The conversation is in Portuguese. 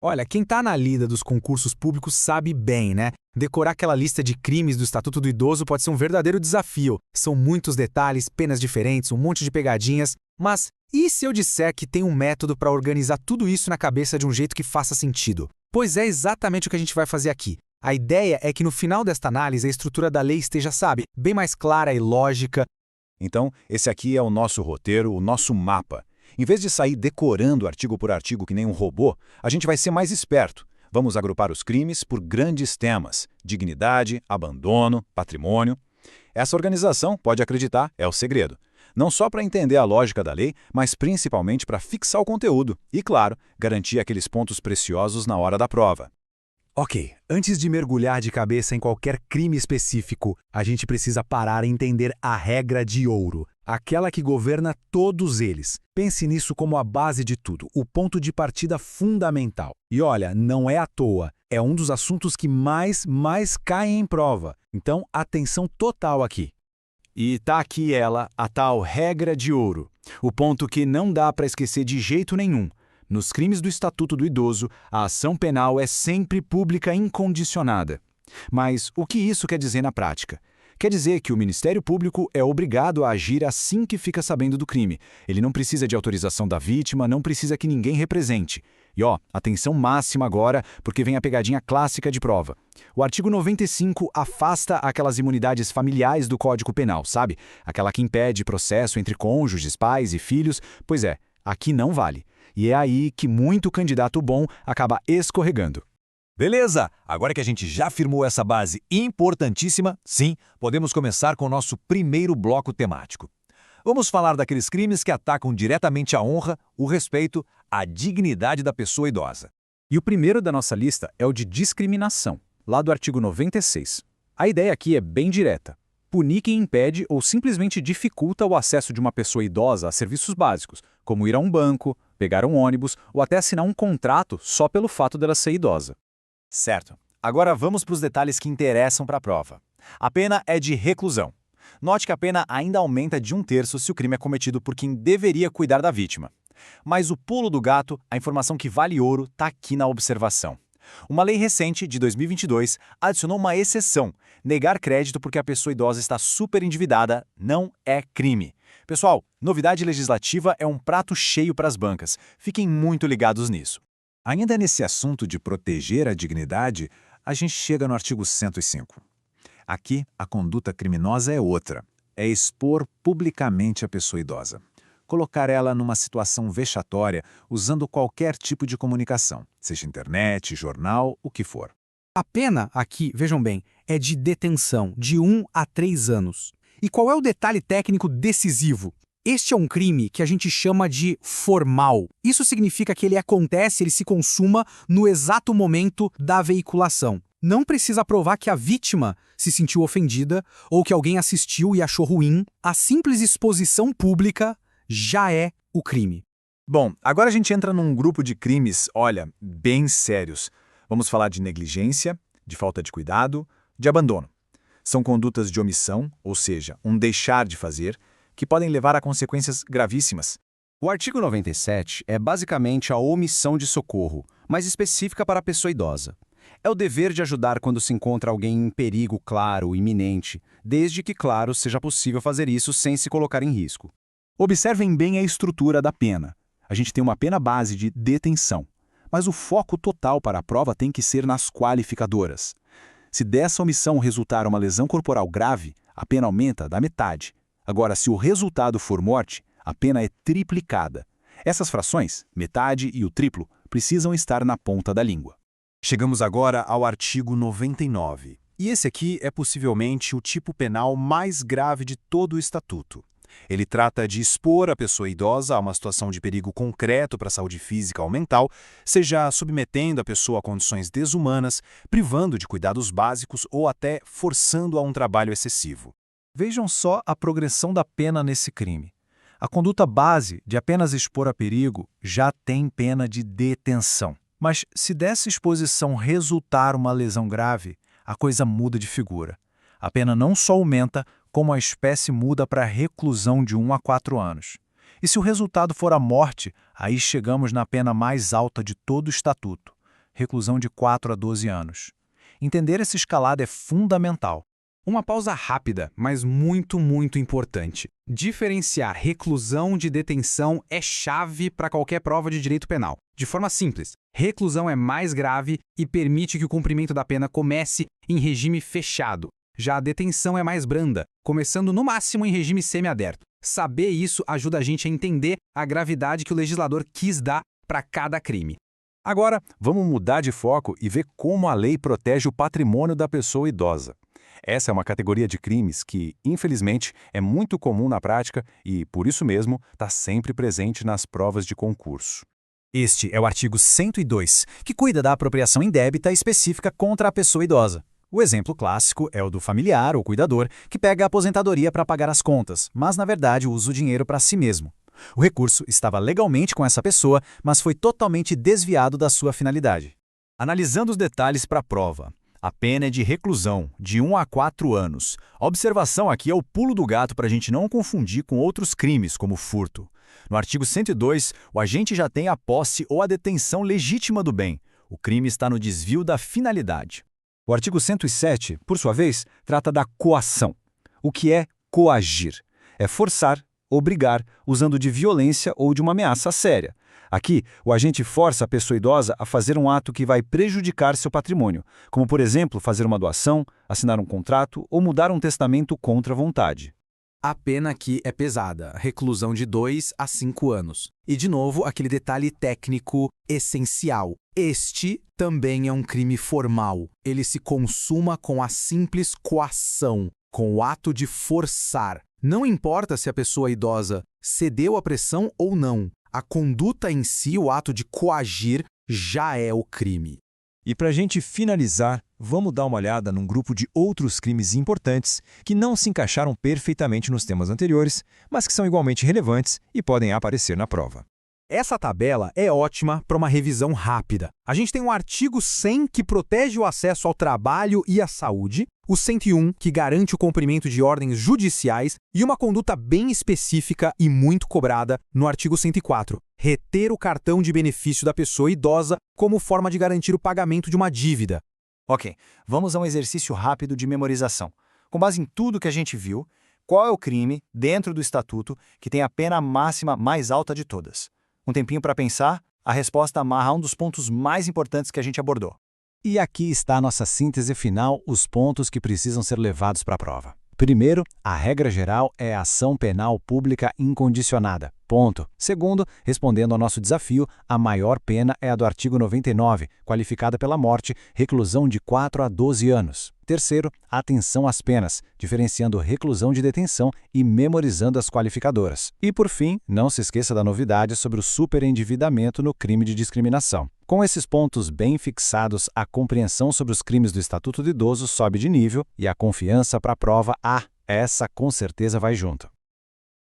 Olha, quem está na lida dos concursos públicos sabe bem, né? Decorar aquela lista de crimes do Estatuto do Idoso pode ser um verdadeiro desafio. São muitos detalhes, penas diferentes, um monte de pegadinhas. Mas e se eu disser que tem um método para organizar tudo isso na cabeça de um jeito que faça sentido? Pois é exatamente o que a gente vai fazer aqui. A ideia é que no final desta análise a estrutura da lei esteja, sabe, bem mais clara e lógica. Então, esse aqui é o nosso roteiro, o nosso mapa. Em vez de sair decorando artigo por artigo que nem um robô, a gente vai ser mais esperto. Vamos agrupar os crimes por grandes temas: dignidade, abandono, patrimônio. Essa organização, pode acreditar, é o segredo. Não só para entender a lógica da lei, mas principalmente para fixar o conteúdo e, claro, garantir aqueles pontos preciosos na hora da prova. Ok, antes de mergulhar de cabeça em qualquer crime específico, a gente precisa parar e entender a regra de ouro, aquela que governa todos eles. Pense nisso como a base de tudo, o ponto de partida fundamental. E olha, não é à toa, é um dos assuntos que mais caem em prova. Então, atenção total aqui. E tá aqui ela, a tal regra de ouro, o ponto que não dá para esquecer de jeito nenhum. Nos crimes do Estatuto do Idoso, a ação penal é sempre pública incondicionada. Mas o que isso quer dizer na prática? Quer dizer que o Ministério Público é obrigado a agir assim que fica sabendo do crime. Ele não precisa de autorização da vítima, não precisa que ninguém represente. E atenção máxima agora, porque vem a pegadinha clássica de prova. O artigo 95 afasta aquelas imunidades familiares do Código Penal, sabe? Aquela que impede processo entre cônjuges, pais e filhos. Pois é, aqui não vale. E é aí que muito candidato bom acaba escorregando. Beleza! Agora que a gente já firmou essa base importantíssima, sim, podemos começar com o nosso primeiro bloco temático. Vamos falar daqueles crimes que atacam diretamente a honra, o respeito, a dignidade da pessoa idosa. E o primeiro da nossa lista é o de discriminação, lá do artigo 96. A ideia aqui é bem direta. Punir quem impede ou simplesmente dificulta o acesso de uma pessoa idosa a serviços básicos, como ir a um banco, pegar um ônibus ou até assinar um contrato só pelo fato dela ser idosa. Certo. Agora vamos para os detalhes que interessam para a prova. A pena é de reclusão. Note que a pena ainda aumenta de 1/3 se o crime é cometido por quem deveria cuidar da vítima. Mas o pulo do gato, a informação que vale ouro, está aqui na observação. Uma lei recente, de 2022, adicionou uma exceção. Negar crédito porque a pessoa idosa está superendividada não é crime. Pessoal, novidade legislativa é um prato cheio para as bancas. Fiquem muito ligados nisso. Ainda nesse assunto de proteger a dignidade, a gente chega no artigo 105. Aqui, a conduta criminosa é outra. É expor publicamente a pessoa idosa. Colocar ela numa situação vexatória usando qualquer tipo de comunicação, seja internet, jornal, o que for. A pena aqui, vejam bem, é de detenção, de 1 a 3 anos. E qual é o detalhe técnico decisivo? Este é um crime que a gente chama de formal. Isso significa que ele acontece, ele se consuma no exato momento da veiculação. Não precisa provar que a vítima se sentiu ofendida ou que alguém assistiu e achou ruim. A simples exposição pública já é o crime. Bom, agora a gente entra num grupo de crimes, olha, bem sérios. Vamos falar de negligência, de falta de cuidado, de abandono. São condutas de omissão, ou seja, um deixar de fazer, que podem levar a consequências gravíssimas. O artigo 97 é basicamente a omissão de socorro, mais específica para a pessoa idosa. É o dever de ajudar quando se encontra alguém em perigo claro, iminente, desde que, claro, seja possível fazer isso sem se colocar em risco. Observem bem a estrutura da pena. A gente tem uma pena base de detenção, mas o foco total para a prova tem que ser nas qualificadoras. Se dessa omissão resultar uma lesão corporal grave, a pena aumenta da metade. Agora, se o resultado for morte, a pena é triplicada. Essas frações, metade e o triplo, precisam estar na ponta da língua. Chegamos agora ao artigo 99. E esse aqui é possivelmente o tipo penal mais grave de todo o Estatuto. Ele trata de expor a pessoa idosa a uma situação de perigo concreto para a saúde física ou mental, seja submetendo a pessoa a condições desumanas, privando de cuidados básicos ou até forçando a um trabalho excessivo. Vejam só a progressão da pena nesse crime. A conduta base de apenas expor a perigo já tem pena de detenção. Mas se dessa exposição resultar uma lesão grave, a coisa muda de figura. A pena não só aumenta, como a espécie muda para reclusão de 1 a 4 anos. E se o resultado for a morte, aí chegamos na pena mais alta de todo o Estatuto. reclusão de 4 a 12 anos. Entender essa escalada é fundamental. Uma pausa rápida, mas muito importante. Diferenciar reclusão de detenção é chave para qualquer prova de direito penal. De forma simples, reclusão é mais grave e permite que o cumprimento da pena comece em regime fechado. Já a detenção é mais branda, começando no máximo em regime semiaberto. Saber isso ajuda a gente a entender a gravidade que o legislador quis dar para cada crime. Agora, vamos mudar de foco e ver como a lei protege o patrimônio da pessoa idosa. Essa é uma categoria de crimes que, infelizmente, é muito comum na prática e, por isso mesmo, está sempre presente nas provas de concurso. Este é o artigo 102, que cuida da apropriação indébita específica contra a pessoa idosa. O exemplo clássico é o do familiar ou cuidador que pega a aposentadoria para pagar as contas, mas na verdade usa o dinheiro para si mesmo. O recurso estava legalmente com essa pessoa, mas foi totalmente desviado da sua finalidade. Analisando os detalhes para a prova, a pena é de reclusão, de 1 a 4 anos. A observação aqui é o pulo do gato para a gente não confundir com outros crimes, como furto. No artigo 102, o agente já tem a posse ou a detenção legítima do bem. O crime está no desvio da finalidade. O artigo 107, por sua vez, trata da coação. O que é coagir? É forçar, obrigar, usando de violência ou de uma ameaça séria. Aqui, o agente força a pessoa idosa a fazer um ato que vai prejudicar seu patrimônio, como, por exemplo, fazer uma doação, assinar um contrato ou mudar um testamento contra a vontade. A pena aqui é pesada, reclusão de 2 a 5 anos. E, de novo, aquele detalhe técnico essencial. Este também é um crime formal. Ele se consuma com a simples coação, com o ato de forçar. Não importa se a pessoa idosa cedeu à pressão ou não. A conduta em si, o ato de coagir, já é o crime. E para a gente finalizar, vamos dar uma olhada num grupo de outros crimes importantes que não se encaixaram perfeitamente nos temas anteriores, mas que são igualmente relevantes e podem aparecer na prova. Essa tabela é ótima para uma revisão rápida. A gente tem um artigo 100 que protege o acesso ao trabalho e à saúde, o 101 que garante o cumprimento de ordens judiciais e uma conduta bem específica e muito cobrada no artigo 104, reter o cartão de benefício da pessoa idosa como forma de garantir o pagamento de uma dívida. Ok, vamos a um exercício rápido de memorização. Com base em tudo que a gente viu, qual é o crime, dentro do Estatuto, que tem a pena máxima mais alta de todas? Um tempinho para pensar, a resposta amarra um dos pontos mais importantes que a gente abordou. E aqui está a nossa síntese final, os pontos que precisam ser levados para a prova. Primeiro, a regra geral é a ação penal pública incondicionada. Ponto. Segundo, respondendo ao nosso desafio, a maior pena é a do artigo 99, qualificada pela morte, reclusão de 4 a 12 anos. Terceiro, atenção às penas, diferenciando reclusão de detenção e memorizando as qualificadoras. E, por fim, não se esqueça da novidade sobre o superendividamento no crime de discriminação. Com esses pontos bem fixados, a compreensão sobre os crimes do Estatuto do Idoso sobe de nível e a confiança para a prova, essa com certeza vai junto.